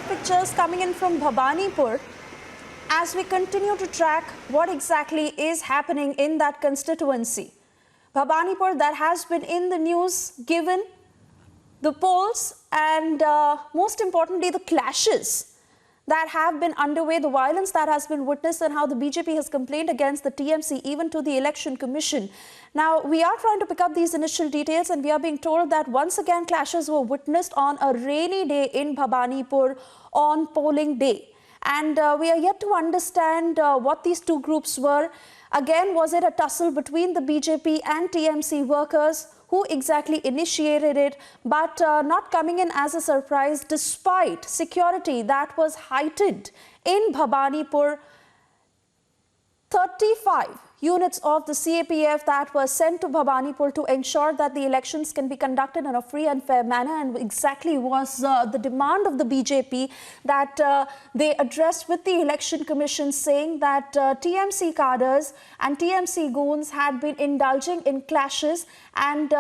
pictures coming in from Bhabanipur as we continue to track what exactly is happening in that constituency. Bhabanipur, that has been in the news given the polls and most importantly the clashes that have been underway, the violence that has been witnessed, and how the BJP has complained against the TMC even to the Election Commission. Now, we are trying to pick up these initial details, and we are being told that once again clashes were witnessed on a rainy day in Bhabanipur on polling day. And we are yet to understand what these two groups were. Again, was it a tussle between the BJP and TMC workers? Who exactly initiated it? But not coming in as a surprise, despite security that was heightened in Bhabanipur. 35 units of the CAPF that were sent to Bhabanipur to ensure that the elections can be conducted in a free and fair manner, and exactly was the demand of the BJP that they addressed with the Election Commission, saying that TMC cadres and TMC goons had been indulging in clashes, and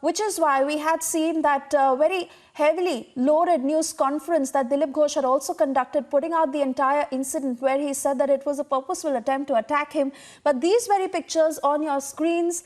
which is why we had seen that very heavily loaded news conference that Dilip Ghosh had also conducted, putting out the entire incident, where he said that it was a purposeful attempt to attack him. But these very pictures on your screens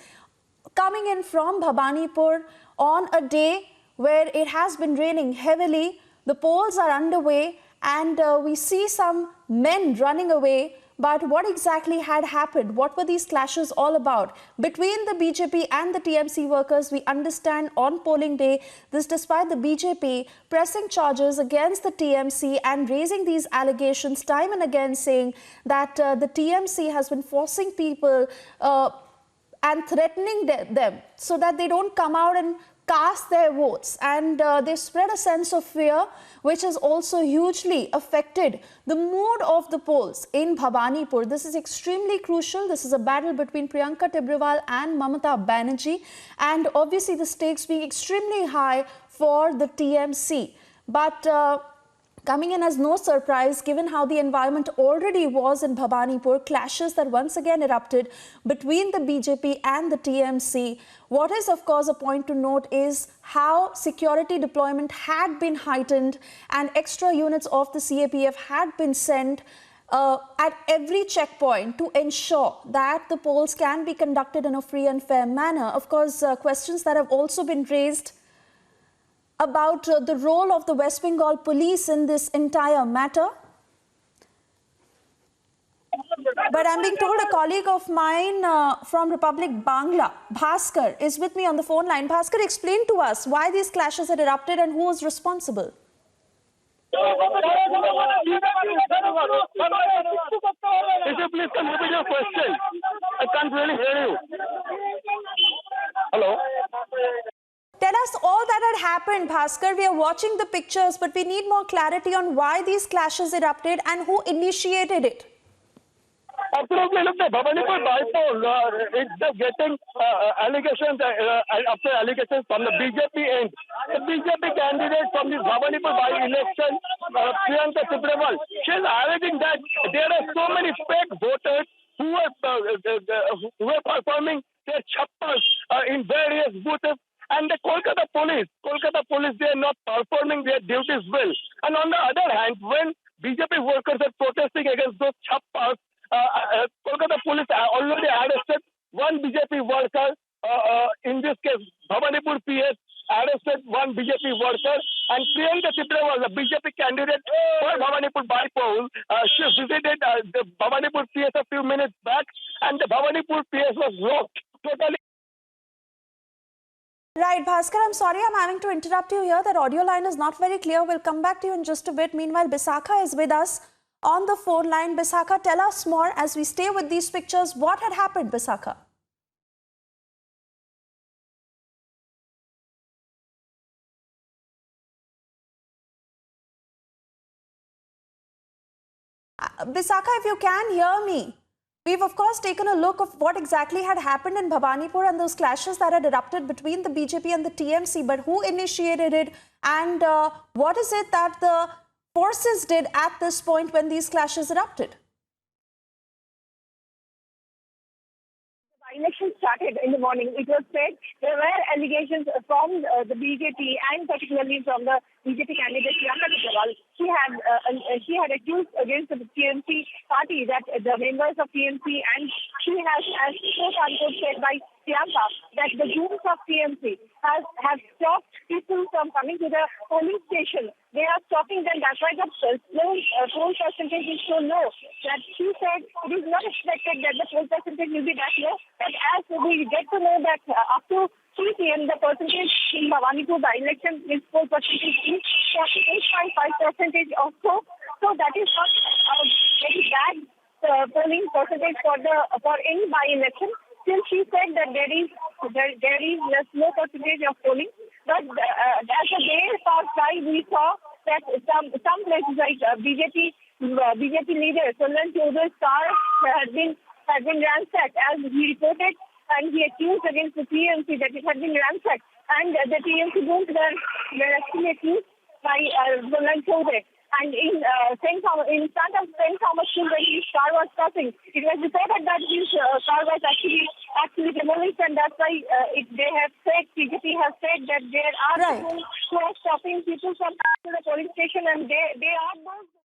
coming in from Bhabanipur on a day where it has been raining heavily, the polls are underway, and we see some men running away. But what exactly had happened? What were these clashes all about? Between the BJP and the TMC workers, we understand on polling day, this despite the BJP pressing charges against the TMC and raising these allegations time and again, saying that the TMC has been forcing people and threatening them so that they don't come out and cast their votes, and they spread a sense of fear, which has also hugely affected the mood of the polls in Bhabanipur. This is extremely crucial. This is a battle between Priyanka Tibrewal and Mamata Banerjee, and obviously the stakes being extremely high for the TMC. But coming in as no surprise, given how the environment already was in Bhabanipur, clashes that once again erupted between the BJP and the TMC. What is, of course, a point to note is how security deployment had been heightened and extra units of the CAPF had been sent at every checkpoint to ensure that the polls can be conducted in a free and fair manner. Of course, questions that have also been raised about the role of the West Bengal police in this entire matter. But I'm being told a colleague of mine from Republic Bangla, Bhaskar, is with me on the phone line. Bhaskar, explain to us why these clashes had erupted and who was responsible. If you please come repeat your question. I can't really hear you. Hello? Tell us all that had happened, Bhaskar. We are watching the pictures, but we need more clarity on why these clashes erupted and who initiated it. Absolutely. Look, the Bhabanipur bypoll, it's just getting allegations after allegations from the BJP end. The BJP candidate from this Bhabanipur by-election, Priyanka Tibrewal, she is alleging that there are so many fake voters who are performing their chapters in various booths. And the Kolkata police, they are not performing their duties well. And on the other hand, when BJP workers are protesting against those chapters, Kolkata police already arrested one BJP worker. In this case, Bhabanipur PS arrested one BJP worker. And Priyanka Tibrewal, the BJP candidate for Bhabanipur bypoll, she visited the Bhabanipur PS a few minutes back, and the Bhabanipur PS was locked totally. Right, Bhaskar, I'm sorry I'm having to interrupt you here. That audio line is not very clear. We'll come back to you in just a bit. Meanwhile, Bisakha is with us on the phone line. Bisakha, tell us more as we stay with these pictures. What had happened, Bisakha? Bisakha, if you can hear me. We've, of course, taken a look of what exactly had happened in Bhabanipur and those clashes that had erupted between the BJP and the TMC. But who initiated it, and what is it that the forces did at this point when these clashes erupted? election started in the morning, it was said there were allegations from the BJP and particularly from the BJP candidate Priyanka Chitral, she had accused against the TMC party that the members of TMC, and she has, as quote-unquote said by Priyanka, that the goons of TMC have stopped people from coming to the polling station. They are stopping them. That's why the poll percentage is so low. That she said it is not expected that the poll percentage will be that low. But as we get to know that up to 3 p.m. the percentage in Bhabanipur by election is poll percentage is 48.5% or so. So that is not a very bad polling percentage for any by-election. Still, she said that there is less low percentage of polling. But as the day passed by, we saw that some places like BJP leader Sonal Chaude's car had been ransacked, as he reported, and he accused against the TMC that it had been ransacked, and the TMC goons were actually accused by Sonal Chaude. And in front of St. Thomas School, when his car was crossing, it was reported that his car was actually demolished, and that's why BJP has said that there are people who are stopping people from coming to the police station, and they are those